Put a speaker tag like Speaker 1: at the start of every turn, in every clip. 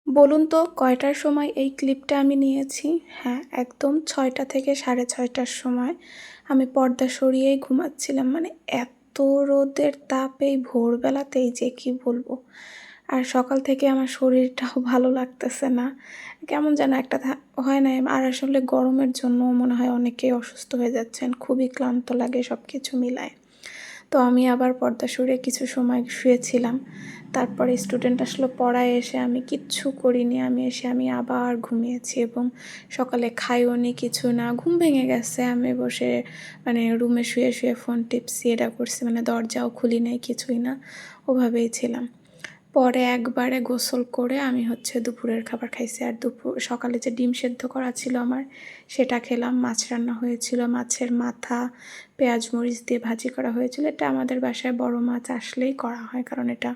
Speaker 1: বলুন তো কয়টার সময় এই ক্লিপটা আমি নিয়েছি? হ্যাঁ, একদম ৬টা থেকে ৬:৩০টার সময় আমি পর্দা সরিয়েই ঘুমাচ্ছিলাম। মানে এত রোদের তাপ এই ভোরবেলাতেই যে কি বলবো। আর সকাল থেকে আমার শরীরটাও ভালো লাগতেছে না। কেমন যেন একটা হয় না? আর আসলে গরমের জন্য মনে হয় অনেকেই অসুস্থ হয়ে যাচ্ছেন। খুবই ক্লান্ত লাগে সবকিছু মিলায়। তো আমি আবার পর্দা সরিয়ে কিছু সময় শুয়েছিলাম। তারপরে স্টুডেন্ট আসলো পড়ায় এসে আমি কিচ্ছু করিনি। আমি আবার ঘুমিয়েছি এবং সকালে খাইওনি কিছু না। ঘুম ভেঙে গেছে। আমি বসে রুমে শুয়ে ফোন টিপছি, এটা করছি, দরজাও খুলি নাই, কিছুই না। ওভাবেই ছিলাম। পরে একবারে গোসল করে আমি দুপুরের খাবার খাইছি। আর সকালে যে ডিম সেদ্ধ করা ছিল আমার, সেটা খেলাম। মাছ রান্না হয়েছিল, মাছের মাথা পেঁয়াজ মরিচ দিয়ে ভাজি করা হয়েছিল। এটা আমাদের বাসায় বড় মাছ আসলেই করা হয়, কারণ এটা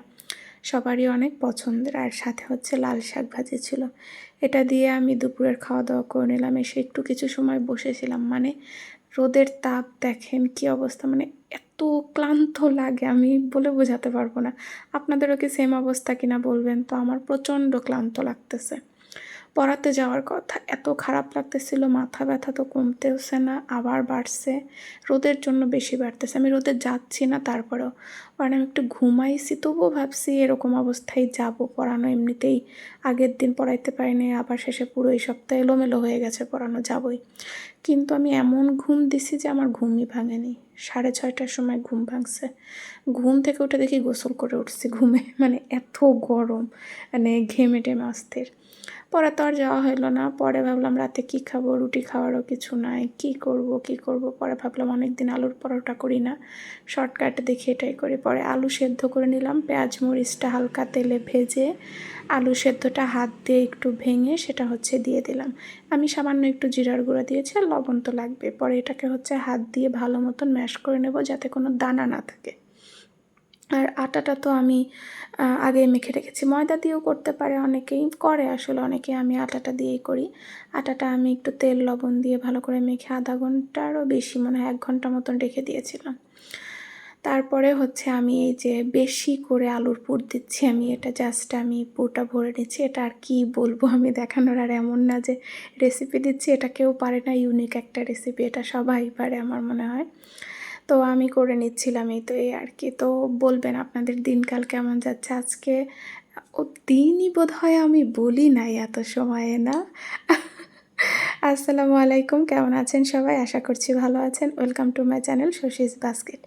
Speaker 1: সবারই অনেক পছন্দের। আর সাথে লাল শাক ভাজি ছিল। এটা দিয়ে আমি দুপুরের খাওয়া দাওয়া করে নিলাম। এসে একটু কিছু সময় বসেছিলাম। রোদের তাপ দেখেন কি অবস্থা, এত ক্লান্ত লাগে আমি বলে বোঝাতে পারবো না। আপনাদেরও কি সেম অবস্থা কিনা বলবেন তো। আমার প্রচণ্ড ক্লান্ত লাগতেছে। পড়াতে যাওয়ার কথা, এত খারাপ লাগতেছিল। মাথা ব্যথা তো কমতেওছে না, আবার বাড়ছে। রোদের জন্য বেশি বাড়তেছে। আমি রোদে যাচ্ছি না, তারপরেও কারণ আমি একটু ঘুমাইছি, তবুও ভাবছি এরকম অবস্থায় যাব পড়ানো। এমনিতেই আগের দিন পড়াইতে পারিনি, আবার শেষে পুরো এই সপ্তাহে এলোমেলো হয়ে গেছে, পড়ানো যাবই। কিন্তু আমি এমন ঘুম দিছি যে আমার ঘুমই ভাঙেনি। 6:30টার সময় ঘুম ভাঙছে। ঘুম থেকে উঠে দেখি গোসল করে উঠছি ঘুমে। এত গরম, ঘেমে টেমে অস্থির। পরে তো আর যাওয়া হলো না। পরে ভাবলাম রাতে কী খাবো, রুটি খাওয়ারও কিছু নাই, কী করব। পরে ভাবলাম অনেক দিন আলুর পরোটা করি না, শর্টকাট দেখি এটাই করি। পরে আলু সেদ্ধ করে নিলাম, পেঁয়াজ মরিচটা হালকা তেলে ভেজে আলু সেদ্ধটা হাত দিয়ে একটু ভেঙে সেটা দিয়ে দিলাম। আমি সামান্য একটু জিরার গুঁড়া দিয়েছি, আর লবণ তো লাগবে। পরে এটাকে হাত দিয়ে ভালো মতন ম্যাশ করে নেব, যাতে কোনো দানা না থাকে। আর আটাটা তো আমি আগে মেখে রেখেছি। ময়দা দিয়েও করতে পারে, অনেকেই করে আসলে, আমি আটাটা দিয়েই করি। আটাটা আমি একটু তেল লবণ দিয়ে ভালো করে মেখে আধা ঘন্টারও বেশি, মনে হয় 1 ঘন্টা মতন রেখে দিয়েছিলাম। তারপরে আমি এই যে বেশি করে আলুর পুর দিচ্ছি। আমি পুরটা ভরে নিচ্ছি। এটা আর কি বলবো আমি দেখানোর, আর এমন না যে রেসিপি দিচ্ছি, এটা কেউ পারে না, ইউনিক একটা রেসিপি, এটা সবাই পারে আমার মনে হয়। তো আমি করে নিচ্ছিলাম, এই আর কি। তো বলবেন আপনাদের দিনকাল কেমন যাচ্ছে। আজকে দিনই বোধহয় আমি বলি নাই এত সময়ে, না? আসসালামু আলাইকুম, কেমন আছেন সবাই? আশা করছি ভালো আছেন। Welcome to my channel Shashi's basket.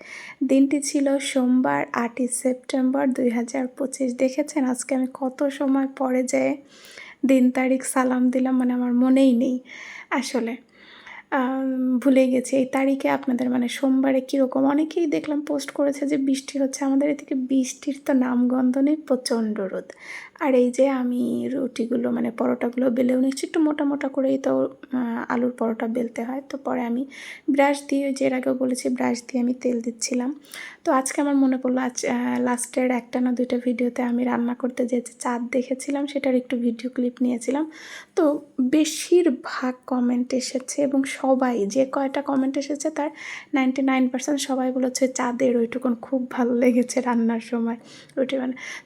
Speaker 1: দিনটি ছিল সোমবার, 8ই সেপ্টেম্বর 2025। দেখেছেন আজকে আমি কত সময় পরে যেয়ে দিন তারিখ সালাম দিলাম, আমার মনেই নেই আসলে। ভুলে গেছি এই তারিখে আপনাদের সোমবারে কীরকম। অনেকেই দেখলাম পোস্ট করেছে যে বৃষ্টি হচ্ছে। আমাদের এদিকে বৃষ্টির তো নামগন্ধ নেই, প্রচণ্ড রোদ। আর এই যে আমি রুটিগুলো পরোটাগুলো বেলেও নিচ্ছি, একটু মোটা মোটা করেই তো আলুর পরোটা বেলতে হয়। তো পরে আমি ব্রাশ দিয়ে, যে এর আগেও বলেছি, ব্রাশ দিয়ে আমি তেল দিচ্ছিলাম। তো আজকে আমার মনে পড়লো, আজ লাস্টের 1টা না 2টা ভিডিওতে আমি রান্না করতে যে চাঁদ দেখেছিলাম, সেটার একটু ভিডিও ক্লিপ নিয়েছিলাম। তো বেশিরভাগ কমেন্ট এসেছে, এবং সবাই যে কয়টা কমেন্ট এসেছে তার 99% সবাই বলেছে চাঁদের ওইটুকুন খুব ভালো লেগেছে রান্নার সময় রুটি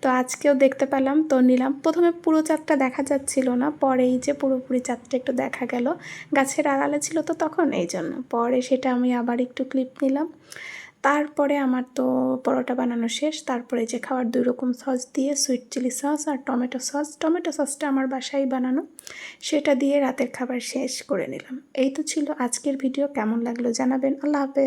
Speaker 1: তো আজকেও দেখতে পেলাম, তো নিলাম। প্রথমে পুরো চাঁদটা দেখা যাচ্ছিল না, পরে এই যে পুরোপুরি চাঁদটা একটু দেখা গেল। গাছের আড়ালে ছিল তো তখন, এই জন্য পরে সেটা আমি আবার একটু ক্লিপ নিলাম। তারপরে আমার তো পরোটা বানানো শেষ। তারপরে যে খাওয়ার 2 রকম সস দিয়ে, সুইট চিলি সস আর টমেটো সস। টমেটো সসটা আমার বাসায় বানানো, সেটা দিয়ে রাতের খাবার শেষ করে নিলাম। এই তো ছিল আজকের ভিডিও। কেমন লাগলো জানাবেন। আল্লাহ হাফেজ।